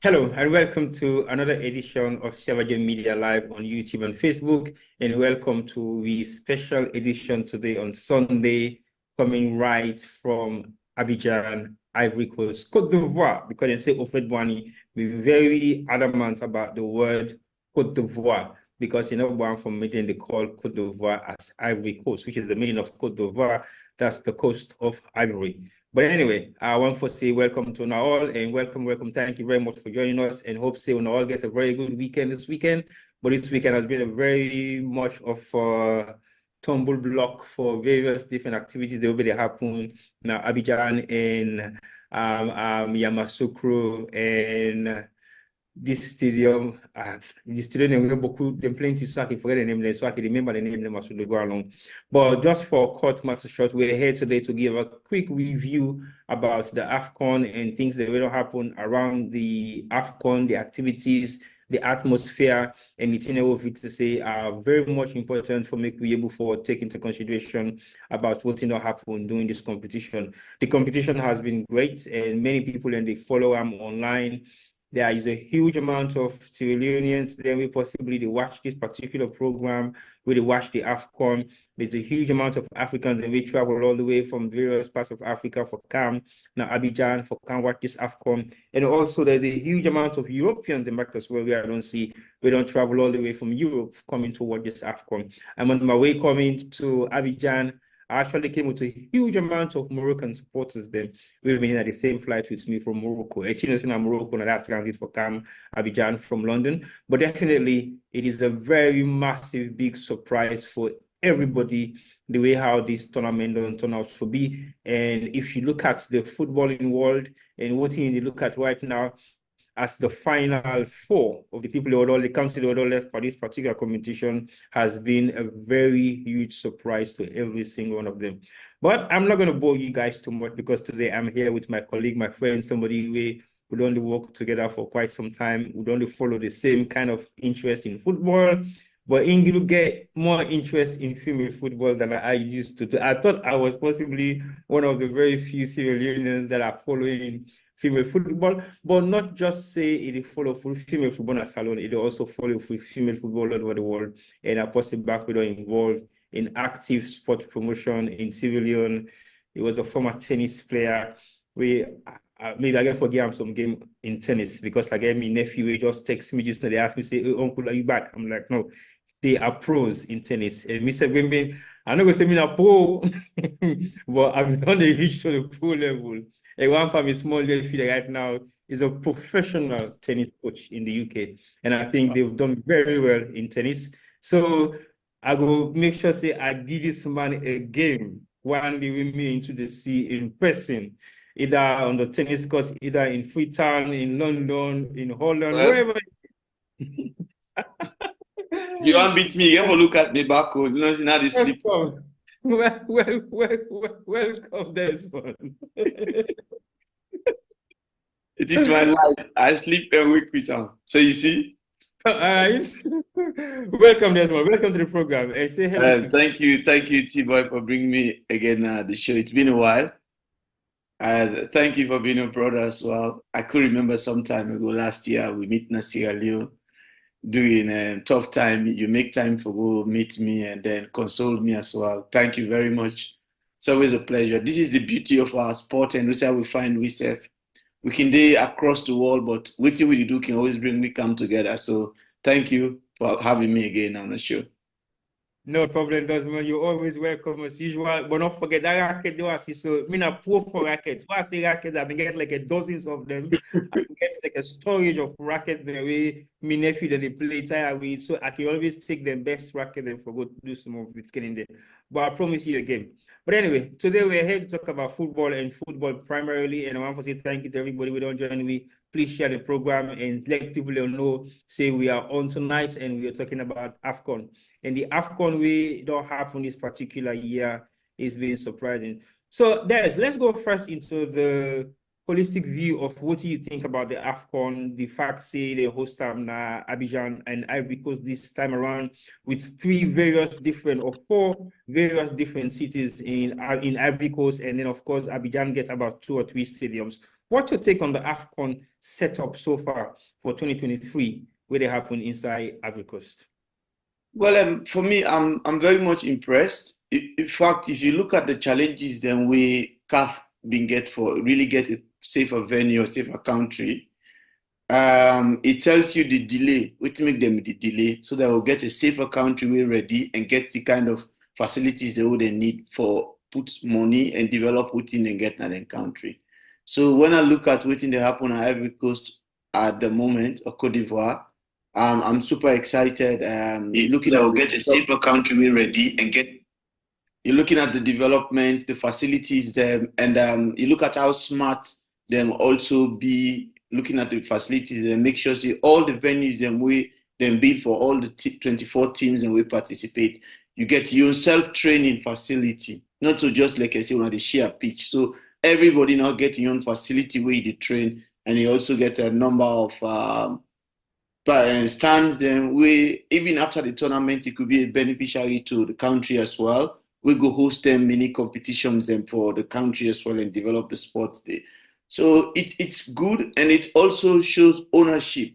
Hello and welcome to another edition of Shavajan Media Live on YouTube and Facebook, and welcome to the special edition today on Sunday, coming right from Abidjan, Ivory Coast, Cote d'Ivoire, because they say Ofedwani, we're very adamant about the word Cote d'Ivoire, because you know one from meeting they call Cote d'Ivoire as Ivory Coast, which is the meaning of Cote d'Ivoire, that's the coast of Ivory. But anyway, I want to say welcome to all and welcome. Thank you very much for joining us and hope say all get a very good weekend this weekend. But this weekend has been a very much of a tumble block for various different activities that will be happen now Abidjan and Yamoussoukro and this stadium name beaucoup them plenty so I can forget the name so I can remember the name as we go along. But just for cut matter short, we're here today to give a quick review about the AFCON and things that will happen around the AFCON, the activities, the atmosphere, and the thing of it to say are very much important for me to be able to take into consideration about what will happen during this competition. The competition has been great, and many people and they follow online. There is a huge amount of Sierra Leoneans there we possibly they watch this particular program, where they watch the AFCON. There's a huge amount of Africans and we travel all the way from various parts of Africa for CAM, now Abidjan for CAM watch this AFCON. And also there's a huge amount of Europeans in back as well where I don't see, we don't travel all the way from Europe coming to watch this AFCON. I'm on my way coming to Abidjan. I actually came with a huge amount of Moroccan supporters then. We've been in at the same flight with me from Morocco. Actually, it's in Morocco, and that's transit for Cam Abidjan from London. But definitely, it is a very massive, big surprise for everybody, the way how this tournament don't turn out to be. And if you look at the footballing world and what you look at right now, as the final four of the people who all the countries who all left for this particular competition has been a very huge surprise to every single one of them. But I'm not going to bore you guys too much because today I'm here with my colleague, my friend, somebody we don't work together for quite some time. We don't follow the same kind of interest in football. But Ingrid get more interest in female football than I used to do. I thought I was possibly one of the very few Sierra Leoneans that are following female football, but not just say it follow for female football as alone, it also follow for female football all over the world. And I possibly back with involved in active sport promotion in civilian. He was a former tennis player. Maybe I can forgive him some game in tennis because again, my nephew he just text me just now. They ask me, say, oh, Uncle, are you back? I'm like, no, they are pros in tennis. And Mr. Wimby, I'm not gonna say me a pro, but I've done the reach to the pro level. And one from a small nephew right now is a professional tennis coach in the UK. And I think they've done very well in tennis. So I go make sure say I give this man a game one day with me into the sea in person, either on the tennis courts, either in Freetown, in London, in Holland, Well, wherever. if you want beat me, you have a look at me back home. You know, see now they sleep. Welcome. Welcome, Desmond. It is my life. I sleep and wake with them. So you see. Welcome, Desmond. Welcome to the program. And say hello to Thank you, T-Boy, for bringing me again the show. It's been a while. Thank you for being a brother as well. I could remember some time ago last year we meet in Sierra Leone during a tough time. You make time for go meet me and then console me as well. Thank you very much. It's always a pleasure. This is the beauty of our sport, and we say we find we self. We can do across the world, but what we do can always bring we come together. So thank you for having me again on the show. No problem, Desmond. You're always welcome as usual. But don't forget that racket do I see. So me not poor for rackets. When I say rackets, I've been getting like a dozens of them. I can get like a storage of rackets the way me nephew that they play tire with. So I can always take the best racket and for go do some of it getting there. But I promise you again. But anyway, today we're here to talk about football and football primarily. And I want to say thank you to everybody who don't join me. Please share the program and let people know. Say we are on tonight and we are talking about AFCON. And the AFCON we don't happen this particular year is being surprising. So let's go first into the holistic view of what do you think about the AFCON, the fact say they host Abidjan and Ivory Coast this time around with four various different cities in Ivory Coast, and then of course Abidjan gets about 2 or 3 stadiums. What's your take on the AFCON setup so far for 2023, where they happen inside Ivory Coast? Well, for me, I'm very much impressed. In fact, if you look at the challenges then we CAF been get for really get a safer venue or safer country, it tells you the delay, which make them the delay, so they will get a safer country way ready and get the kind of facilities they would need for put money and develop within and get in country. So when I look at waiting to happen at Ivory Coast at the moment or Cote d'Ivoire, I'm super excited. You're looking at get a safer country way ready and get. You're looking at the development, the facilities there, and you look at how smart them also be looking at the facilities and make sure see all the venues and we then bid for all the 24 teams and we participate. You get your self-training facility, not to just like I say on the share pitch. So everybody now get your own facility where you train, and you also get a number of stands. Then we even after the tournament, it could be a beneficiary to the country as well. We go host them mini competitions and for the country as well and develop the sport there. So it's good, and it also shows ownership.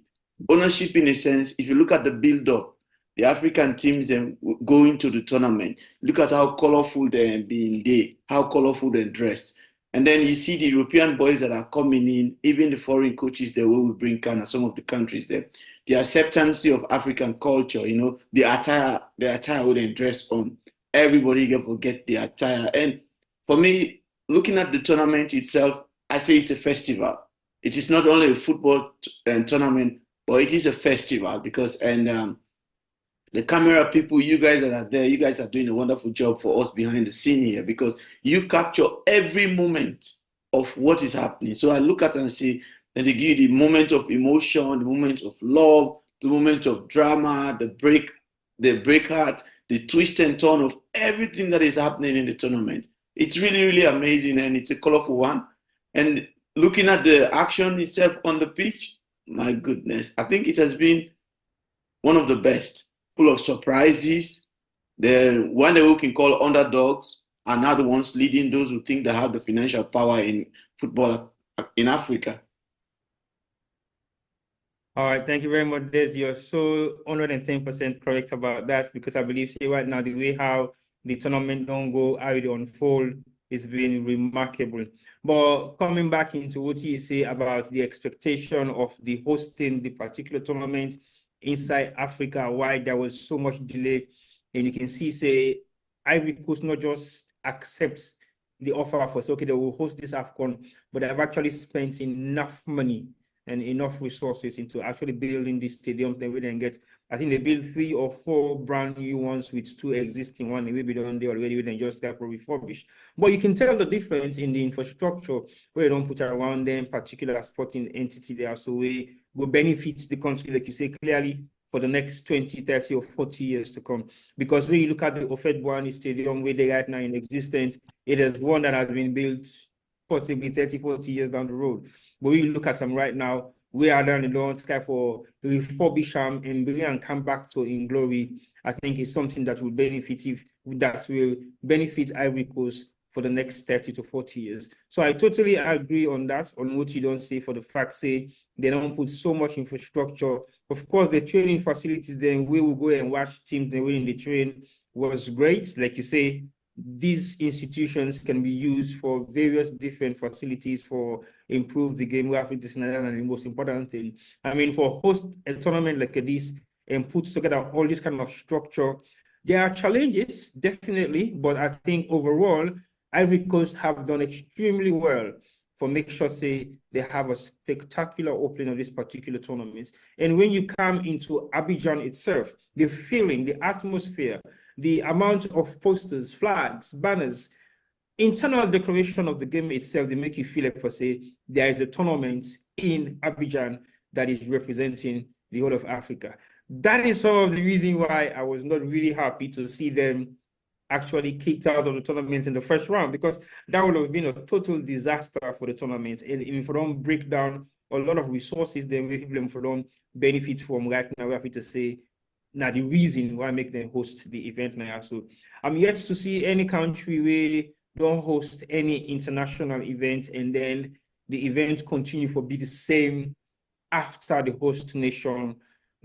Ownership in a sense, if you look at the build-up, the African teams then going to the tournament, look at how colorful they're being there, how colorful they're dressed. And then you see the European boys that are coming in, even the foreign coaches there where we bring Ghana, some of the countries there. The acceptance of African culture, the attire where they dress on. Everybody can forget the attire. And for me, looking at the tournament itself, I say it's a festival. It is not only a football tournament, but it is a festival because the camera people, you guys that are there, you guys are doing a wonderful job for us behind the scene here because you capture every moment of what is happening. So I look at it and say that they give you the moment of emotion, the moment of love, the moment of drama, the break heart, the twist and turn of everything that is happening in the tournament. It's really, really amazing, and it's a colorful one. And looking at the action itself on the pitch, my goodness, I think it has been one of the best, full of surprises. The one that we can call underdogs are now the ones leading those who think they have the financial power in football in Africa. All right, thank you very much, Des. You're so 110% correct about that because I believe right now the way how the tournament don't go, how it unfold, it's been remarkable. But coming back into what you say about the expectation of the hosting the particular tournament inside Africa, why there was so much delay, and you can see, say, Ivory Coast not just accepts the offer for, okay, they will host this AFCON, but they've actually spent enough money and enough resources into actually building these stadiums. Then we then get, I think they build 3 or 4 brand new ones with 2 existing ones. Maybe they done there already, we then just have to refurbish. But you can tell the difference in the infrastructure where they don't put around them, particular sporting entity there. So we will benefit the country, like you say, clearly for the next 20, 30, or 40 years to come. Because when you look at the Ofed Stadium, where they right now in existence, it is one that has been built possibly 30, 40 years down the road. But we look at them right now, we are down the long sky for refurbish them and bring and come back to in glory. I think it's something that will benefit Ivory Coast for the next 30 to 40 years. So I totally agree on that, on what you don't say for the fact, say, they don't put so much infrastructure. Of course, the training facilities, then we will go and watch teams then when they train was great. Like you say, these institutions can be used for various different facilities for improve the game. We have this and the most important thing. I mean, for host a tournament like this and put together all this kind of structure, there are challenges, definitely, but I think overall, Ivory Coast have done extremely well for make sure, say, they have a spectacular opening of this particular tournament. And when you come into Abidjan itself, the feeling, the atmosphere, the amount of posters, flags, banners, internal decoration of the game itself, they make you feel like, for say, there is a tournament in Abidjan that is representing the whole of Africa. That is some of the reason why I was not really happy to see them actually kicked out of the tournament in the first round, because that would have been a total disaster for the tournament. And if we don't break down a lot of resources, then we don't benefit from right now, we have to say, now the reason why make them host the event now. So I'm yet to see any country where don't host any international event and then the event continue for be the same after the host nation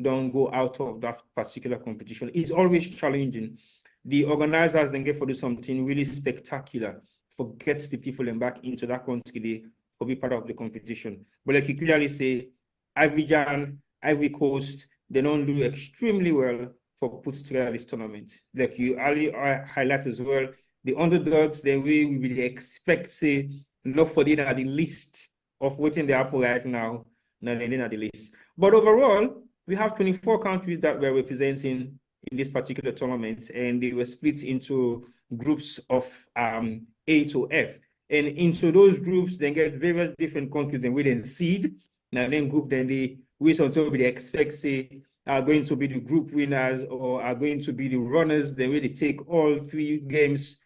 don't go out of that particular competition. It's always challenging. The organizers then get for do something really spectacular, forget the people and back into that country for be part of the competition. But like you clearly say, Abidjan, Ivory Coast, they don't do extremely well for put together this tournament. Like you early highlight as well, the underdogs, the way we will expect, say, not for the list of waiting the apple right now, not the list. But overall, we have 24 countries that we're representing in this particular tournament, and they were split into groups of A to F. And into those groups, they get various different countries, and we then seed. Now then group, then they which until we expect, say, are going to be the group winners or are going to be the runners. Then we take all 3 games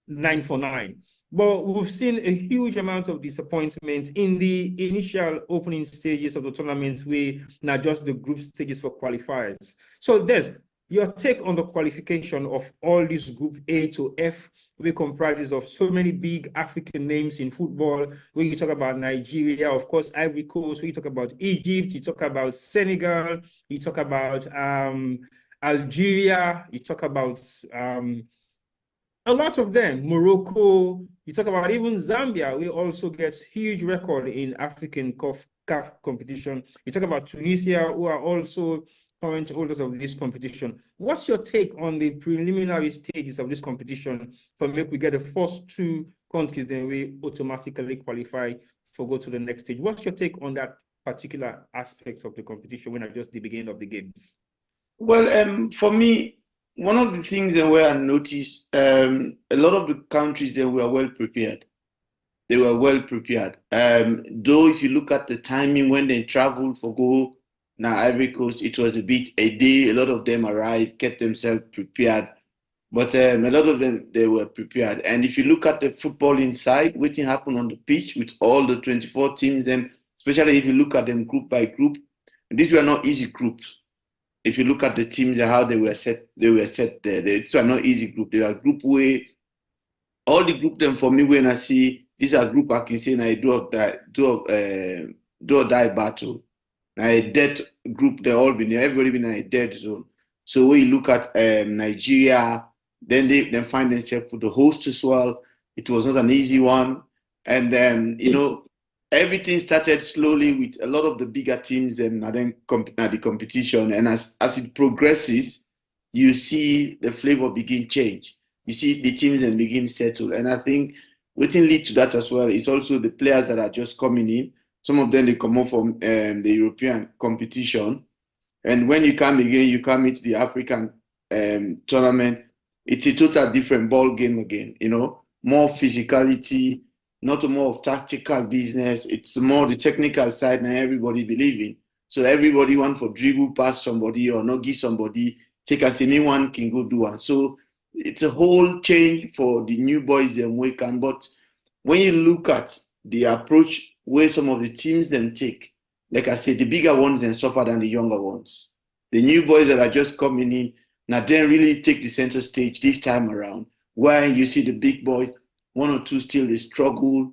9 for 9. But we've seen a huge amount of disappointment in the initial opening stages of the tournament, where not just the group stages for qualifiers. So Des, your take on the qualification of all these group A to F, which comprises of so many big African names in football, when you talk about Nigeria, of course, Ivory Coast, when you talk about Egypt, you talk about Senegal, you talk about Algeria, you talk about a lot of them, Morocco, you talk about even Zambia, we also get huge record in African CAF competition. You talk about Tunisia, who are also current holders of this competition. What's your take on the preliminary stages of this competition for make we get the first 2 countries, then we automatically qualify for go to the next stage? What's your take on that particular aspect of the competition when I just the beginning of the games? Well, for me, one of the things that where I noticed, a lot of the countries they were well prepared. They were well prepared. Though if you look at the timing when they traveled for go now Ivory Coast, it was a bit a day. A lot of them arrived, kept themselves prepared. But a lot of them they were prepared. And if you look at the football inside, waiting happened on the pitch with all the 24 teams, and especially if you look at them group by group, these were not easy groups. If you look at the teams and how they were set there. These were not easy group. They were group where all the group them for me when I see these are group I can say now do or die battle. Now a dead group they all been there, everybody been in a dead zone. So when you look at Nigeria, then they find themselves for the host as well. It was not an easy one. And then everything started slowly with a lot of the bigger teams and then the competition. And as it progresses, you see the flavor begin change. You see the teams and begin settle. And I think what can lead to that as well is also the players that are just coming in. Some of them they come up from the European competition. And when you come again, you come into the African tournament, it's a total different ball game again, more physicality, not more of tactical business. It's more the technical side now everybody believe in. So everybody want for dribble past somebody or not give somebody, take a anyone can go do one. So it's a whole change for the new boys them we can. But when you look at the approach where some of the teams then take, like I said, the bigger ones then suffer than the younger ones. The new boys that are just coming in now then really take the center stage this time around. Where you see the big boys, 1 or 2 still they struggle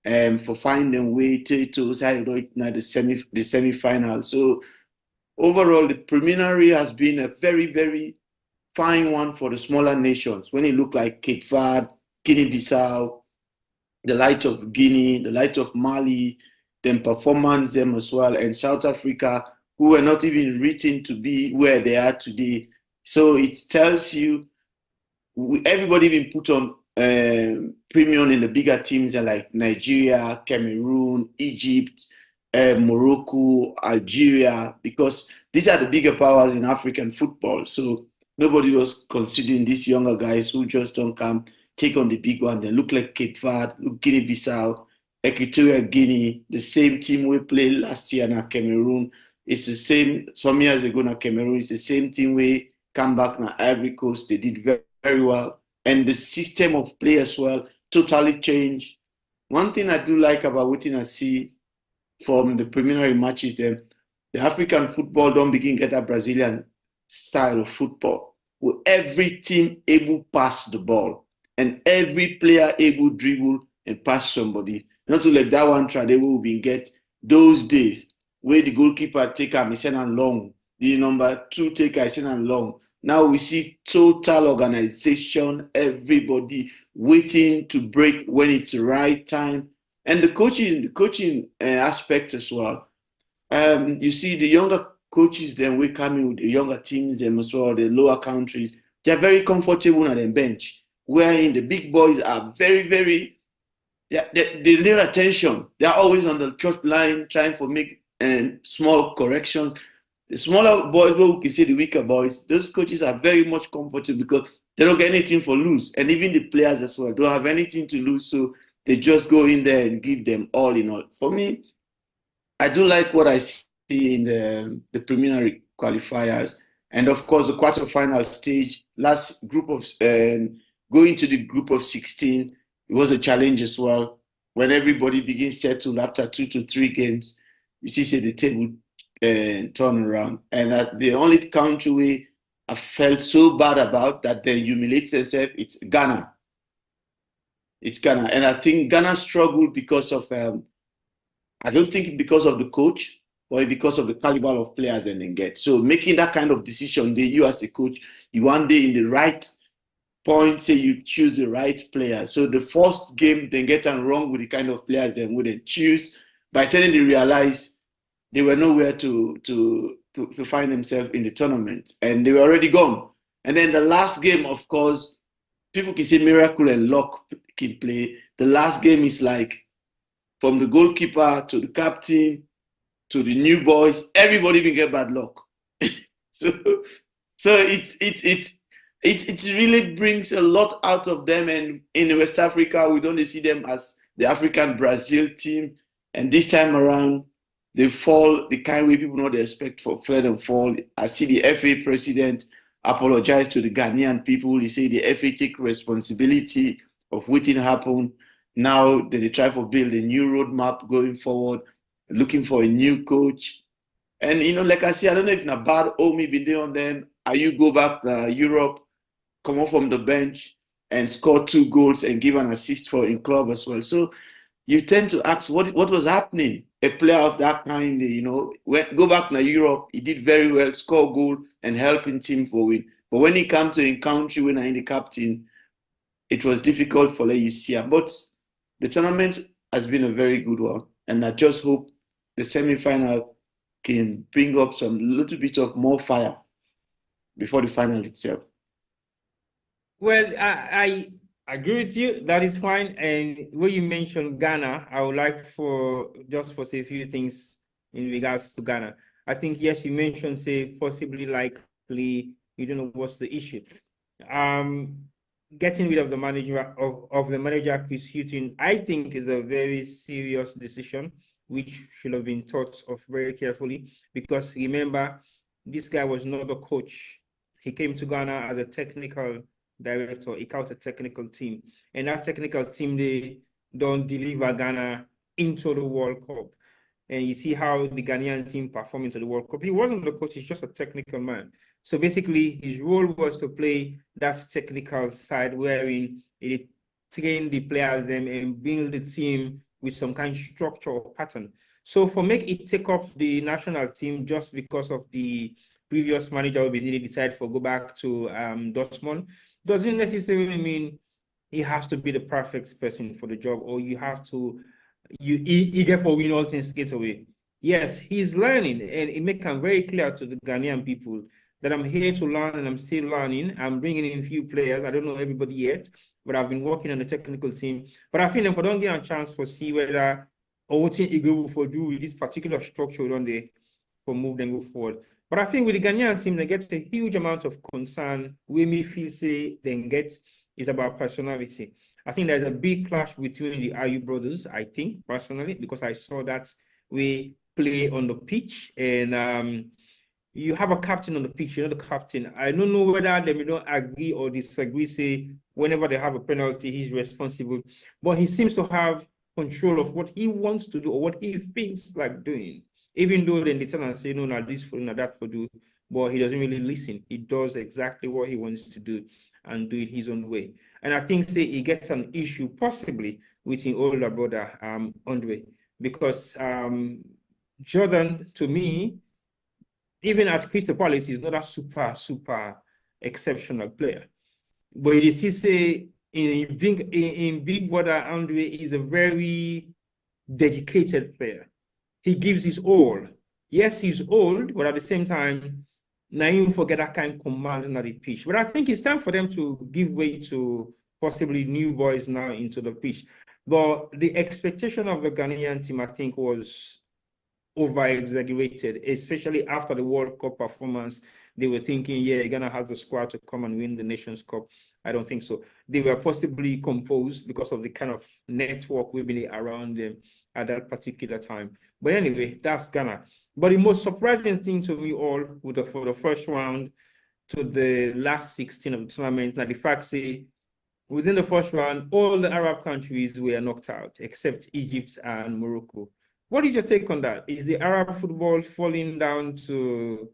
for finding way to side now the semi-final. So overall, the preliminary has been a very, very fine one for the smaller nations. When it looked like Cape Verde, Guinea-Bissau, the light of Guinea, the light of Mali, then performance them as well, and South Africa, who were not even written to be where they are today. So it tells you everybody been put on premium in the bigger teams like Nigeria, Cameroon, Egypt, Morocco, Algeria, because these are the bigger powers in African football. So nobody was considering these younger guys who just don't come, take on the big one. They look like Cape Verde, look Guinea-Bissau, Equatorial Guinea, the same team we played last year in Cameroon. It's the same, some years ago in Cameroon, it's the same team we come back now Ivory Coast. They did very, very well. and the system of play as well totally changed. One thing I do like about what I see from the preliminary matches, then the African football don't begin get that Brazilian style of football, with every team able pass the ball and every player able dribble and pass somebody. Not to like that one try they will be get those days where the goalkeeper take him, he send him long. The number two taker, he send him long. Now we see total organization, everybody waiting to break when it's the right time, and the coaching aspect as well. You see the younger coaches then we come in with the younger teams them as well, the lower countries. They're very comfortable on the bench, wherein the big boys are very they need attention. They're always on the church line trying to make small corrections. The smaller boys, what we can say the weaker boys, those coaches are very much comfortable because they don't get anything for lose. And even the players as well don't have anything to lose. So they just go in there and give them all in all. For me, I do like what I see in the preliminary qualifiers. And of course, the quarterfinal stage, last group of going to the group of 16, it was a challenge as well. When everybody begins settled after 2 to 3 games, you see, say the table turn around. And the only country we I felt so bad about that they humiliate themselves, it's Ghana. It's Ghana. And I think Ghana struggled because of, I don't think because of the coach, or because of the caliber of players and then get. So making that kind of decision, you as a coach, you one day in the right point, say you choose the right player. So the first game, they get on wrong with the kind of players they wouldn't choose. By the time they realize they were nowhere to find themselves in the tournament, and they were already gone. And then the last game, of course, people can say miracle and luck can play. The last game is like from the goalkeeper to the captain to the new boys, everybody will get bad luck. so it really brings a lot out of them. And in West Africa, we don't see them as the African Brazil team. And this time around, they fall the kind way people not expect for Fred and fall. I see the FA president apologize to the Ghanaian people. He say the FA take responsibility of what happened. Now they try to build a new roadmap going forward, looking for a new coach. And like I say, I don't know if a bad Omi been there on them. Are you go back to Europe, come off from the bench and score 2 goals and give an assist for in club as well. So you tend to ask what was happening. A player of that kind, go back to Europe, he did very well, score goal and helping team for win. But when he comes to in country when I in the captain, it was difficult for you see him. But the tournament has been a very good one. And I just hope the semi-final can bring up some little bit of more fire before the final itself. Well, I agree with you. That is fine. And when you mentioned Ghana, I would like for say a few things in regards to Ghana. I think yes, you mentioned say possibly likely you don't know what's the issue. Getting rid of the manager of the manager Chris Hughton, I think is a very serious decision, which should have been thought of very carefully. Because remember, this guy was not a coach. He came to Ghana as a technical director. He coached a technical team, and that technical team they don't deliver Ghana into the World Cup. And you see how the Ghanaian team performed into the World Cup. He wasn't the coach; he's just a technical man. So basically, his role was to play that technical side, wherein he train the players them and build the team with some kind of structure or pattern. So for make it take off the national team just because of the previous manager will be needed to decide for go back to Dortmund doesn't necessarily mean he has to be the perfect person for the job, or you have to eager for win all things straight away. Yes, he's learning, and it makes him very clear to the Ghanaian people that I'm here to learn and I'm still learning. I'm bringing in a few players. I don't know everybody yet, but I've been working on the technical team. But I think if I don't get a chance for see whether or what he go for do with this particular structure on the for move and go forward. But I think with the Ghanaian team, they get a huge amount of concern. We may feel say they get is about personality. I think there's a big clash between the Ayu brothers, I think, personally, because I saw that we play on the pitch. And you have a captain on the pitch, you're not the captain. I don't know whether they may not agree or disagree, say, whenever they have a penalty, he's responsible. But he seems to have control of what he wants to do or what he thinks like doing. Even though then they tell and say, no, not this for not that for do, but he doesn't really listen. He does exactly what he wants to do and do it his own way. And I think, say, he gets an issue possibly with his older brother, Andre, because Jordan, to me, even at Crystal Palace, he's not a super exceptional player. But you see, say, in Big Brother, Andre is a very dedicated player. He gives his all. Yes, he's old, but at the same time, now you forget that kind of command on the pitch. But I think it's time for them to give way to possibly new boys now into the pitch. But the expectation of the Ghanaian team, I think, was over-exaggerated, especially after the World Cup performance. They were thinking, yeah, Ghana has the squad to come and win the Nations Cup. I don't think so. They were possibly composed because of the kind of network we been around them at that particular time. But anyway, that's Ghana. But the most surprising thing to me all for the first round to the last 16 of the tournament, now the fact say within the first round, all the Arab countries were knocked out except Egypt and Morocco. What is your take on that? Is the Arab football falling down to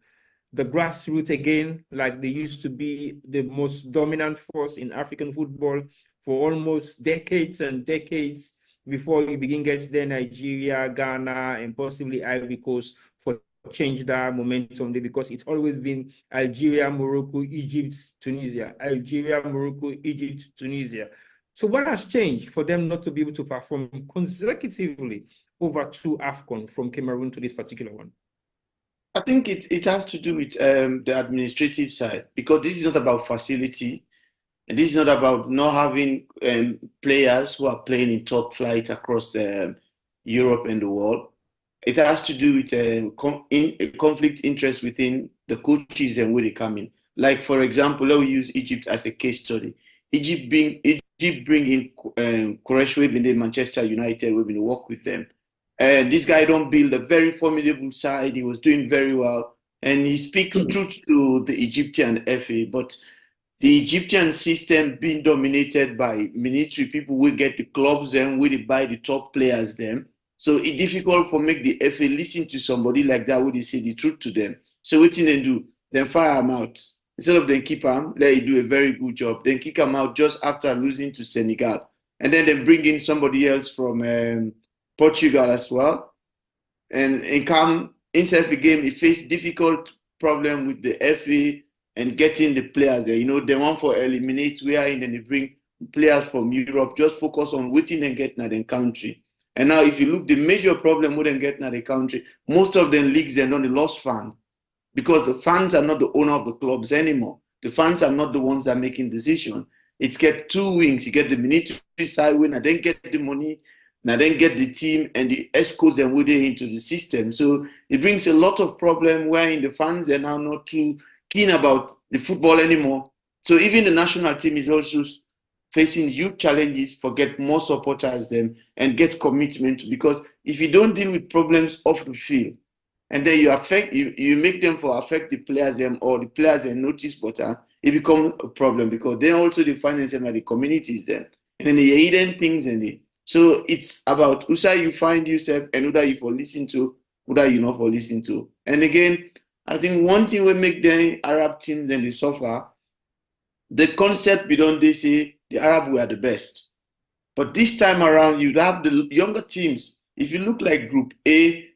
the grassroots again, like they used to be the most dominant force in African football for almost decades and decades before you begin getting there, Nigeria, Ghana, and possibly Ivory Coast for change that momentum there, because it's always been Algeria, Morocco, Egypt, Tunisia, Algeria, Morocco, Egypt, Tunisia. So what has changed for them not to be able to perform consecutively over two AFCON from Cameroon to this particular one? I think it has to do with the administrative side, because this is not about facility, and this is not about not having players who are playing in top flight across Europe and the world. It has to do with conflict interest within the coaches and where they come in. Like, for example, let's use Egypt as a case study. Egypt bring in Qureshi, we've been in Manchester United, we've been work with them. And this guy don't build a very formidable side. He was doing very well. And he speaks truth to the Egyptian FA. But the Egyptian system being dominated by military people will get the clubs then will buy the top players then. So it's difficult for make the FA listen to somebody like that when they say the truth to them. So what they do? Then fire him out. Instead of then keep him, let him do a very good job. Then kick him out just after losing to Senegal. And then they bring in somebody else from Portugal as well. And come inside the game, he faced difficult problem with the FA and getting the players there. You know, they want for eliminate where and then they bring players from Europe, just focus on waiting and getting at the country. And now if you look, the major problem with them getting at the country, most of them leagues, they're not the lost fans, because the fans are not the owner of the clubs anymore. The fans are not the ones that are making decisions. It's get two wings. You get the military side win, and then get the money, now then get the team and the escorts them with it into the system. So it brings a lot of problem wherein the fans are now not too keen about the football anymore. So even the national team is also facing huge challenges for get more supporters them and get commitment, because if you don't deal with problems off the field and then you make them for affect the players them or the players and notice better, it becomes a problem, because then also they find themselves at the communities then and then the hidden things in it. So it's about who you find yourself and who that you for listen to, who that you not for listen to. And again, I think one thing will make the Arab teams and they suffer, the concept beyond they say the Arab were the best. But this time around, you'd have the younger teams. If you look like Group A,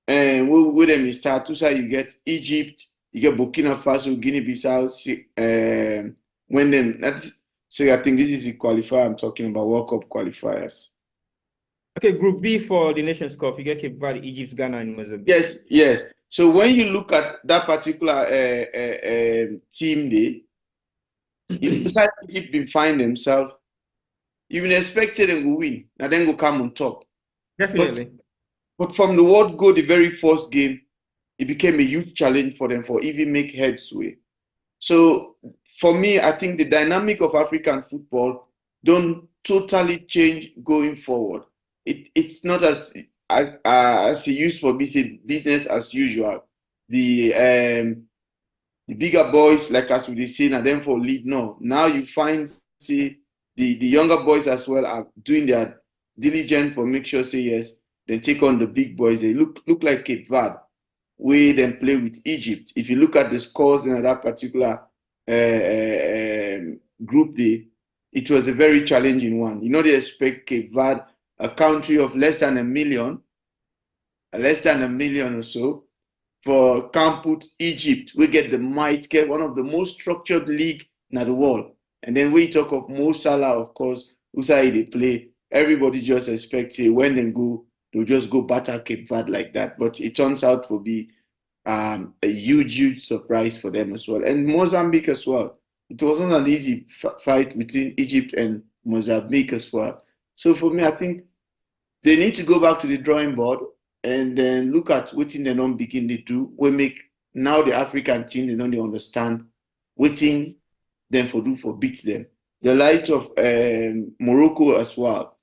with them you start, you get Egypt, you get Burkina Faso, Guinea-Bissau, when then that's so I think this is the qualifier I'm talking about, World Cup qualifiers. Okay, Group B for the Nations Cup, you get Cape Verde, Egypt, Ghana, and Mozambique. Yes. So when you look at that particular team day, if Egypt been find themselves, you been expected them to win, and then go come on top. Definitely. But from the word go, the very first game, it became a huge challenge for them for even make headway. So for me, I think the dynamic of African football don't totally change going forward. It's not as it used for business as usual. the bigger boys, like as we seen, and then for lead. No, now you find see the younger boys as well are doing their diligent for make sure say yes, then take on the big boys. They look like Cape Verde, we then play with Egypt. If you look at the scores in that particular group day, it was a very challenging one. You know, they expect Cape Verde, a country of less than a million or so, for can't put Egypt. We get the might, get one of the most structured league in the world. And then we talk of Mo Salah, of course, who's how they play. Everybody just expects it when they go, they'll just go batter Cape Verde like that. But it turns out to be a huge surprise for them as well. And Mozambique as well. It wasn't an easy fight between Egypt and Mozambique as well. So for me, I think they need to go back to the drawing board and then look at what they don't begin to do. We make now the African team, they don't understand what them for do for beat them. The light of Morocco as well.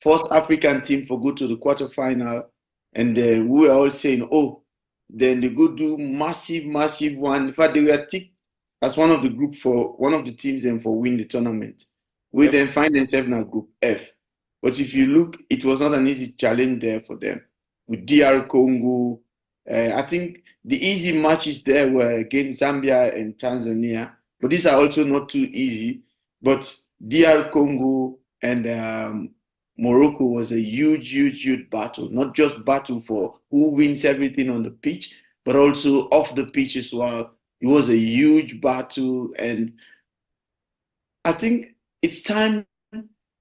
First African team for go to the quarterfinal, and then we were all saying, oh, then they go do massive one. In fact, they were ticked as one of the group for one of the teams and for win the tournament. We then find themselves in a group F. But if you look, it was not an easy challenge there for them. With DR Congo, I think the easy matches there were against Zambia and Tanzania, but these are also not too easy. But DR Congo and Morocco was a huge battle, not just battle for who wins everything on the pitch, but also off the pitch as well. It was a huge battle, and I think it's time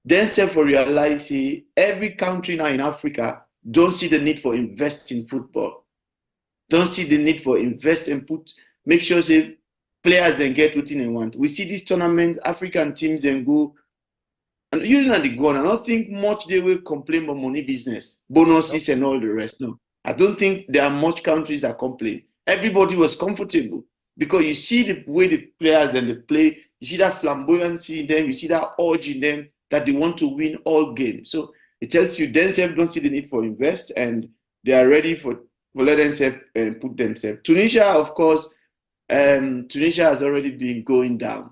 then say for realize every country now in Africa don't see the need for invest in football. Don't see the need for invest and make sure say players then get what they want. We see this tournament, African teams then go and using at the gun. I don't think much they will complain about money business, bonuses and all the rest. No, I don't think there are much countries that complain. Everybody was comfortable because you see the way the players and they play, you see that flamboyancy in them, you see that urge in them that they want to win all games. So it tells you themselves don't see the need for invest and they are ready for let themselves put themselves. Tunisia, of course, Tunisia has already been going down.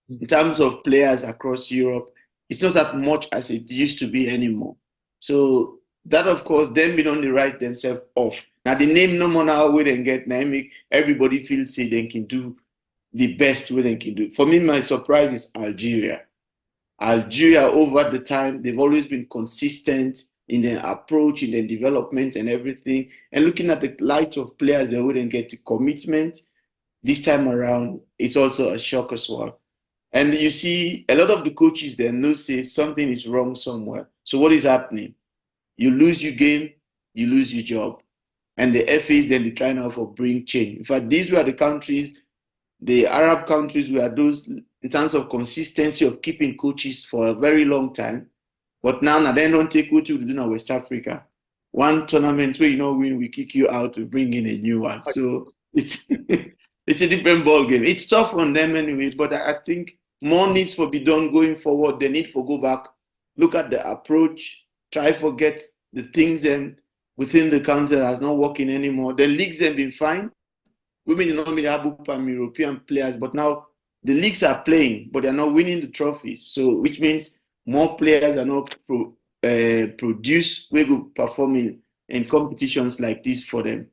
In terms of players across Europe, it's not as much as it used to be anymore. So that, of course, them being on the right themselves off. Now the name no more now where they get make everybody feel say they can do the best way they can do. For me, my surprise is Algeria. Algeria, over the time, they've always been consistent in their approach, in their development and everything. And looking at the light of players, they wouldn't get the commitment. This time around, it's also a shock as well. And you see a lot of the coaches then know say something is wrong somewhere. So what is happening? You lose your game, you lose your job. And the FAs then they try now for bring change. In fact, these were the countries, the Arab countries were those in terms of consistency of keeping coaches for a very long time. But now they don't take what you do in West Africa. One tournament where you know win, we kick you out, we bring in a new one. So it's it's a different ball game. It's tough on them anyway, but I think more needs for be done going forward. They need for go back, look at the approach, try forget the things within the country that's not working anymore. The leagues have been fine. Women do not mean European players, but now the leagues are playing, but they're not winning the trophies. So, which means more players are not produce, we go performing in competitions like this for them.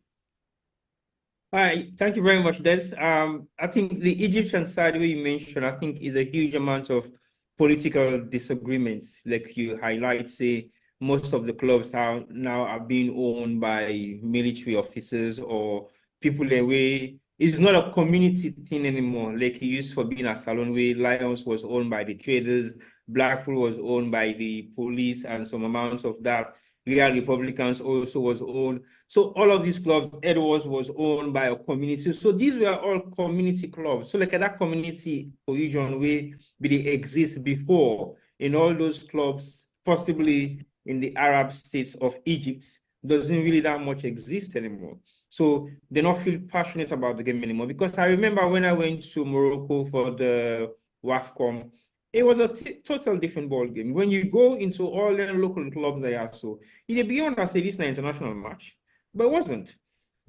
All right, thank you very much, Des. I think the Egyptian side, where you mentioned, I think is a huge amount of political disagreements. Like you highlight, say, most of the clubs now are being owned by military officers or people away. It's not a community thing anymore, like it used for being a salon where Lions was owned by the traders, Blackpool was owned by the police, and some amounts of that. Real Republicans also was owned. So all of these clubs, Edwards was owned by a community. So these were all community clubs. So like that community cohesion way they exist before in all those clubs, possibly in the Arab states of Egypt, doesn't really that much exist anymore. So they don't feel passionate about the game anymore. Because I remember when I went to Morocco for the AFCON, it was a total different ball game. When you go into all the local clubs they are, so in the beyond, I say this is an international match, but it wasn't.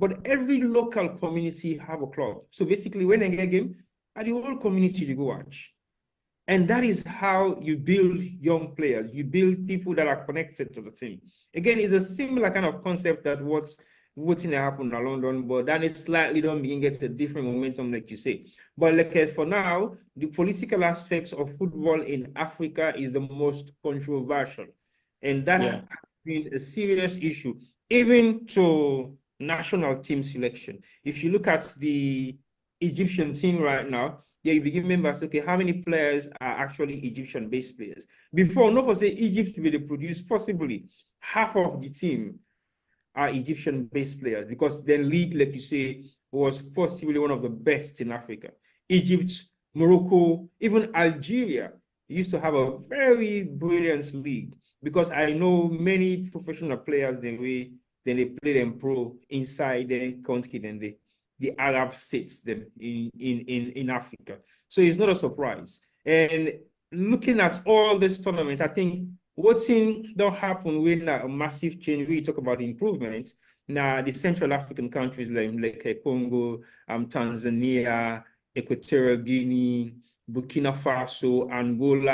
but every local community have a club. So basically, when they get a game, the whole community they go watch. And that is how you build young players. You build people that are connected to the team. Again, it's a similar kind of concept that what's voting happened in London, but then it slightly don't begin get a different momentum, like you say. But like for now, the political aspects of football in Africa is the most controversial. And that has been a serious issue, even to national team selection. If you look at the Egyptian team right now, yeah, you begin members, okay, how many players are actually Egyptian-based players? Before, not for say Egypt will produce possibly half of the team are Egyptian-based players because their league, like you say, was possibly one of the best in Africa. Egypt, Morocco, even Algeria used to have a very brilliant league because I know many professional players, then they play them pro inside the country, then the Arab states them in Africa. So it's not a surprise. And looking at all this tournament, I think what's in don't happen with a massive change. We talk about improvement. Now, the Central African countries like Congo, Tanzania, Equatorial Guinea, Burkina Faso, Angola,